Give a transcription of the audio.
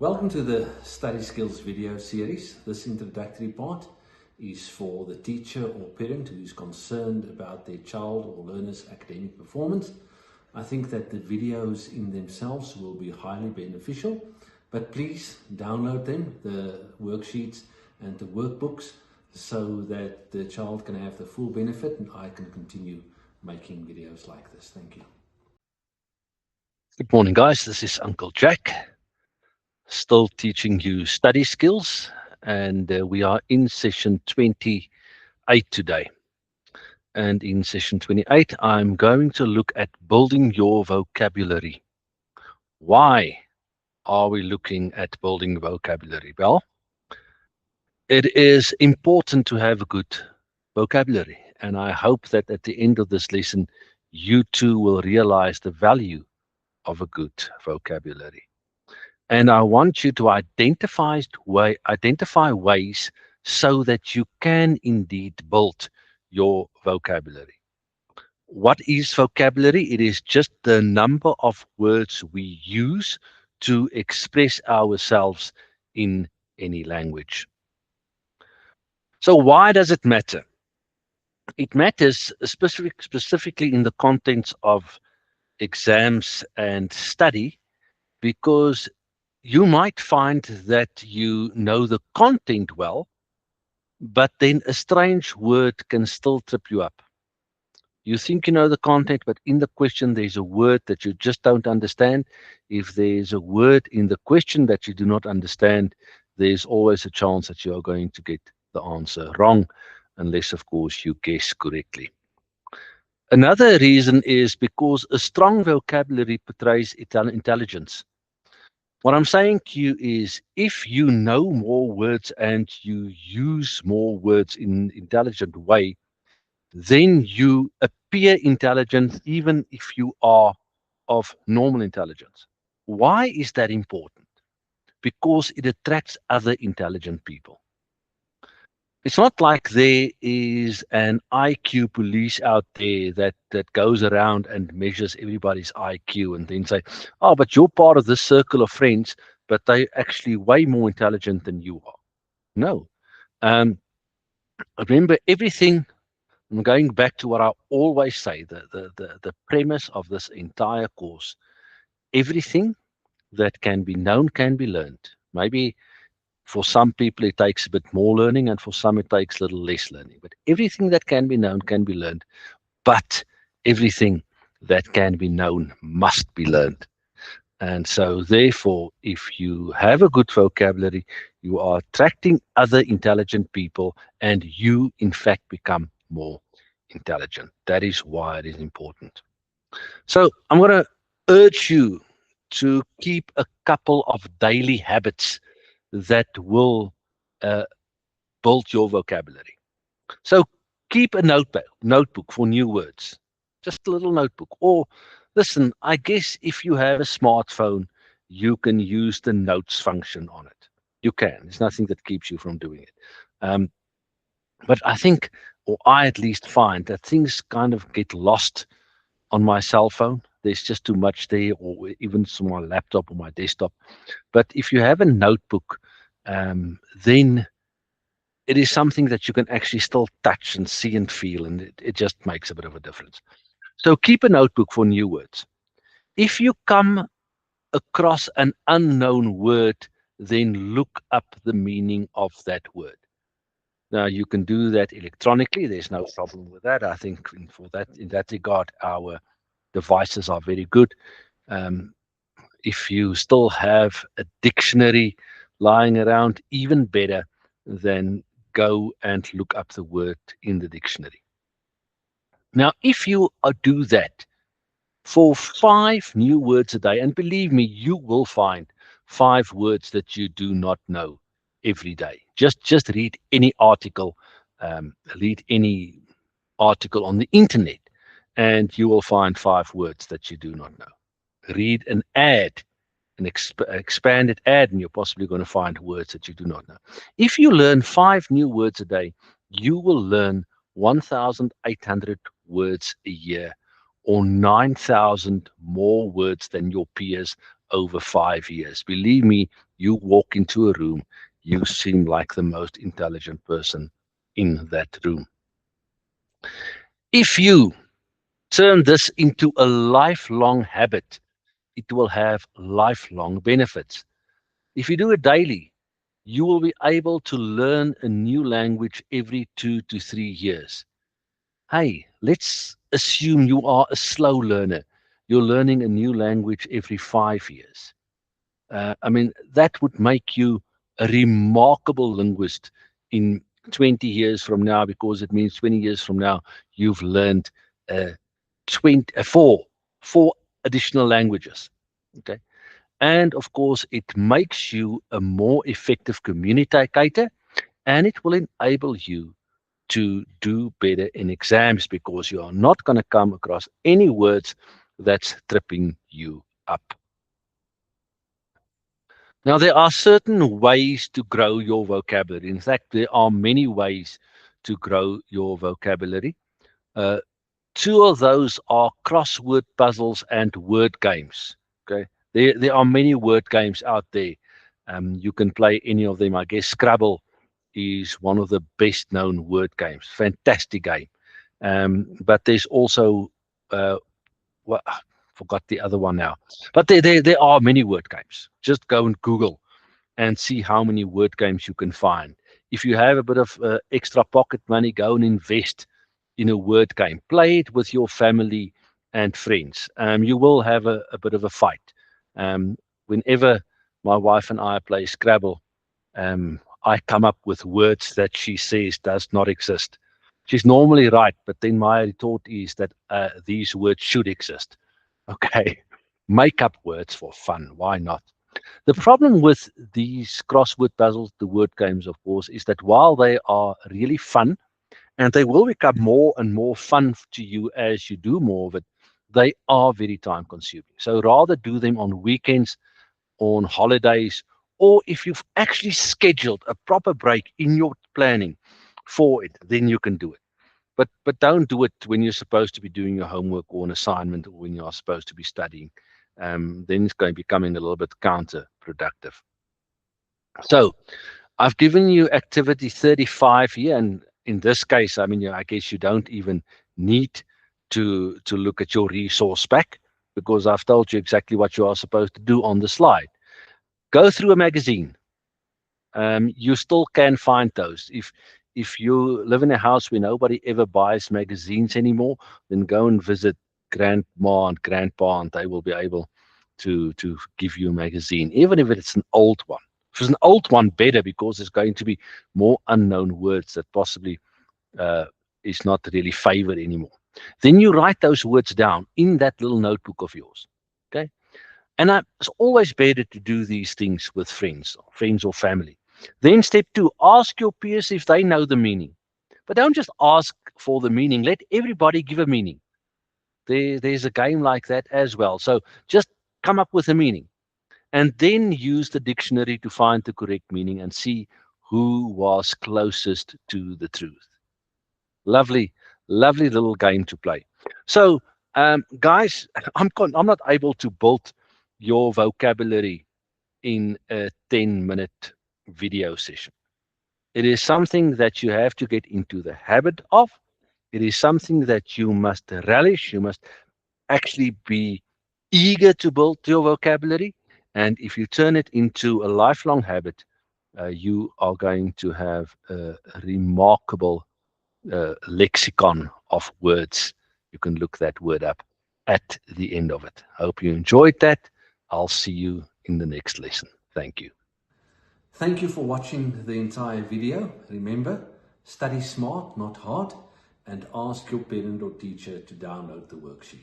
Welcome to the Study Skills video series. This introductory part is for the teacher or parent who is concerned about their child or learner's academic performance. I think that the videos in themselves will be highly beneficial, but please download them, the worksheets and the workbooks, so that the child can have the full benefit and I can continue making videos like this. Thank you. Good morning, guys. This is Uncle Jack, still teaching you study skills, and we are in session 28 today. And in session 28, I'm going to look at building your vocabulary. Why are we looking at building vocabulary? Well, it is important to have a good vocabulary, and I hope that at the end of this lesson, you too will realize the value of a good vocabulary. And I want you to identify ways so that you can indeed build your vocabulary. What is vocabulary? It is just the number of words we use to express ourselves in any language. So why does it matter? It matters specifically in the context of exams and study, because you might find that you know the content well, but then a strange word can still trip you up. You think you know the content, but in the question there's a word that you just don't understand. If there's a word in the question that you do not understand, there's always a chance that you are going to get the answer wrong, unless, of course, you guess correctly. Another reason is because a strong vocabulary portrays intelligence. What I'm saying to you is, if you know more words and you use more words in an intelligent way, then you appear intelligent even if you are of normal intelligence. Why is that important? Because it attracts other intelligent people. It's not like there is an IQ police out there that goes around and measures everybody's IQ and then say, oh, but you're part of this circle of friends, but they're actually way more intelligent than you are. No. Remember, everything, I'm going back to what I always say, the premise of this entire course, everything that can be known can be learned. Maybe for some people, it takes a bit more learning, and for some, it takes a little less learning. But everything that can be known can be learned. But everything that can be known must be learned. And so, therefore, if you have a good vocabulary, you are attracting other intelligent people, and you, in fact, become more intelligent. That is why it is important. So, I'm going to urge you to keep a couple of daily habits that will build your vocabulary. So keep a notebook for new words, just a little notebook. Or listen, I guess if you have a smartphone, you can use the notes function on it. You can. There's nothing that keeps you from doing it. But I think, or I at least find, that things kind of get lost on my cell phone. There's just too much there, or even on my laptop or my desktop. But if you have a notebook, then it is something that you can actually still touch and see and feel, and it just makes a bit of a difference. So keep a notebook for new words. If you come across an unknown word, then look up the meaning of that word. Now, you can do that electronically. There's no problem with that. I think in that regard, our devices are very good. If you still have a dictionary lying around, even better, then go and look up the word in the dictionary. Now, if you do that for 5 new words a day, and believe me, you will find 5 words that you do not know every day. Just read any article, on the internet, and you will find 5 words that you do not know. Read an ad, an expanded ad, and you're possibly going to find words that you do not know. If you learn 5 new words a day, you will learn 1,800 words a year, or 9,000 more words than your peers over 5 years. Believe me, you walk into a room, you seem like the most intelligent person in that room. If you turn this into a lifelong habit, it will have lifelong benefits. If you do it daily, you will be able to learn a new language every 2 to 3 years. Hey, let's assume you are a slow learner. You're learning a new language every 5 years. I mean, that would make you a remarkable linguist in 20 years from now, because it means 20 years from now, you've learned uh, 4 additional languages. Okay. And of course, it makes you a more effective communicator, and it will enable you to do better in exams, because you are not going to come across any words that's tripping you up. Now, there are certain ways to grow your vocabulary. In fact, there are many ways to grow your vocabulary. Uh, Two of those are crossword puzzles and word games. Okay, there are many word games out there. You can play any of them. I guess Scrabble is one of the best known word games. Fantastic game. But there's also well, I forgot the other one now. But there are many word games. Just go and Google and see how many word games you can find. If you have a bit of extra pocket money, go and invest in a word game. Play it with your family and friends. You will have a bit of a fight. Whenever my wife and I play Scrabble, I come up with words that she says does not exist. She's normally right, but then my retort is that these words should exist. Okay, make up words for fun. Why not? The problem with these crossword puzzles, the word games, of course, is that while they are really fun, and they will become more and more fun to you as you do more of it, they are very time consuming. So rather do them on weekends, on holidays, or if you've actually scheduled a proper break in your planning for it, then you can do it. But don't do it when you're supposed to be doing your homework or an assignment, or when you're supposed to be studying. Then it's going to be becoming a little bit counterproductive. So I've given you activity 35 here, and in this case, I mean, I guess you don't even need to look at your resource pack, because I've told you exactly what you are supposed to do on the slide. Go through a magazine. You still can find those. If you live in a house where nobody ever buys magazines anymore, then go and visit grandma and grandpa, and they will be able to give you a magazine, even if it's an old one. If it's an old one, better, because there's going to be more unknown words that possibly is not really favored anymore. Then you write those words down in that little notebook of yours. Okay. And it's always better to do these things with friends or family. Then step 2, ask your peers if they know the meaning. But don't just ask for the meaning. Let everybody give a meaning. There's a game like that as well. So just come up with a meaning, and then use the dictionary to find the correct meaning and see who was closest to the truth. Lovely, lovely little game to play. So, guys, I'm not able to build your vocabulary in a 10-minute video session. It is something that you have to get into the habit of. It is something that you must relish. You must actually be eager to build your vocabulary. And if you turn it into a lifelong habit, you are going to have a remarkable lexicon of words. You can look that word up at the end of it. Hope you enjoyed that. I'll see you in the next lesson. Thank you. Thank you for watching the entire video. Remember, study smart, not hard, and ask your parent or teacher to download the worksheet.